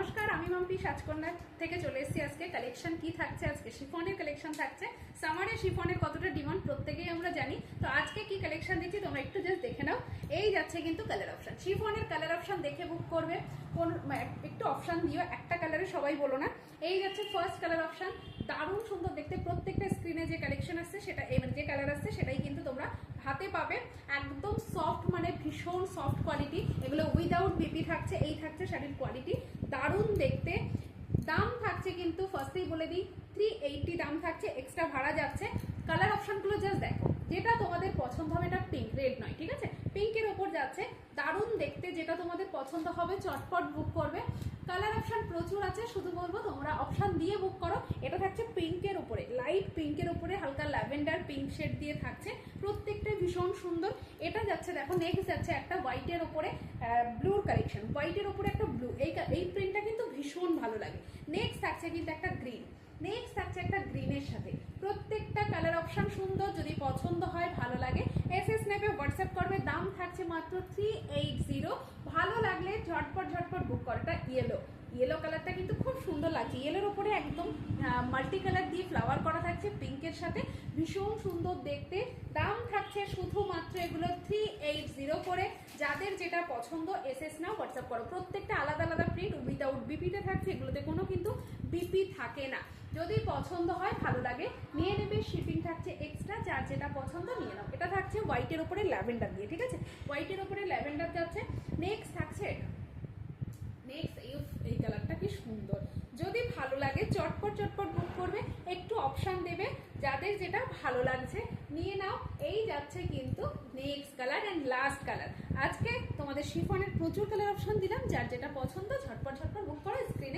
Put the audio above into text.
নমস্কার, আমি মাম্পি সাজকন্যা থেকে চলে এসেছি। আজকে কালেকশন কি থাকছে, আজকে শিফনের কালেকশন থাকছে। সামারে শিফনের কতটা ডিমান্ড প্রত্যেকেই আমরা জানি। তো আজকে কি কালেকশন দিচ্ছি তোমরা একটু জাস্ট দেখে নাও। এই যাচ্ছে কিন্তু কালার অপশন, শিফনের কালার অপশন দেখে বুক করবে। কোন একটু অপশন দিও, একটা কালারে সবাই বলো না। এই যাচ্ছে ফার্স্ট কালার অপশন, দারুণ সুন্দর দেখতে। প্রত্যেকটা স্ক্রিনে যে কালেকশন আসছে সেটা যে কালার আসছে সেটাই কিন্তু তোমরা হাতে পাবে। একদম সফট, মানে ভীষণ সফট কোয়ালিটি। এগুলো উইদাউট বিপি থাকছে। এই থাকছে শাড়ির কোয়ালিটি, দারুণ দেখতে। দাম থাকছে কিন্তু ফার্স্টেই বলে দিই 380 দাম থাকছে, এক্সট্রা ভাড়া যাচ্ছে। কালার অপশনগুলো জাস্ট দেখো, যেটা তোমাদের পছন্দ হবে। এটা পিঙ্ক, রেড নয়, ঠিক আছে? পিঙ্কের ওপর যাচ্ছে, দারুণ দেখতে। যেটা তোমাদের পছন্দ হবে চটপট বুক করবে। কালার অপশন প্রচুর আছে, শুধু বলবো তোমরা অপশন দিয়ে বুক করো। এটা থাকছে পিঙ্কের উপরে, লাইট পিঙ্কের উপরে হালকা ল্যাভেন্ডার পিঙ্ক শেড দিয়ে থাকছে। প্রত্যেকটা ভীষণ সুন্দর। এটা যাচ্ছে দেখো, নেক্সট যাচ্ছে একটা হোয়াইটের উপরে ব্লুর কালেকশন। হোয়াইটের উপরে একটা ব্লু, এই প্রিন্টটা কিন্তু ভীষণ ভালো লাগে। নেক্সট থাকছে কিন্তু একটা গ্রিন, নেক্সট থাকছে একটা গ্রিনের সাথে। প্রত্যেকটা কালার অপশন সুন্দর, যদি পছন্দ হয় ভালো লাগে এসএস নেবে, হোয়াটসঅ্যাপ করবে। দাম থাকছে মাত্র 380। ভালো লাগলে ঝটপট বুক করো। এটা ইয়েলো কালারটা কিন্তু খুব সুন্দর লাগছে। ইয়েলোর উপরে একদম মাল্টি কালার দিয়ে ফ্লাওয়ার করা থাকছে পিঙ্কের সাথে, ভীষণ সুন্দর দেখতে। দাম থাকছে শুধুমাত্র এগুলো 380 করে। যাদের যেটা পছন্দ এসএস নাও, হোয়াটসঅ্যাপ করো। প্রত্যেকটা আলাদা আলাদা প্রিন্ট, উইদাউট বিপিতে থাকছে। এগুলোতে কোনো কিন্তু বিপি থাকে না। যদি পছন্দ হয় ভালো লাগে নিয়ে নেবে, শিপিং থাকছে এক্সট্রা। যার যেটা পছন্দ নিয়ে নাও। এটা থাকছে হোয়াইটের উপরে ল্যাভেন্ডার দিয়ে, ঠিক আছে? হোয়াইটের উপরে ল্যাভেন্ডার যাচ্ছে। নেক্সট থাকছে নেক্সট এই কালারটা কি সুন্দর। যদি ভালো লাগে চটপট বুক করবে, একটু অপশন দেবে। যাদের যেটা ভালো লাগছে নিয়ে নাও। এই যাচ্ছে কিন্তু next colour and last colour. আজকে তোমাদের শিফনের প্রচুর কালার অপশন দিলাম। যার যেটা পছন্দ ঝটপট বুক করো। স্ক্রিন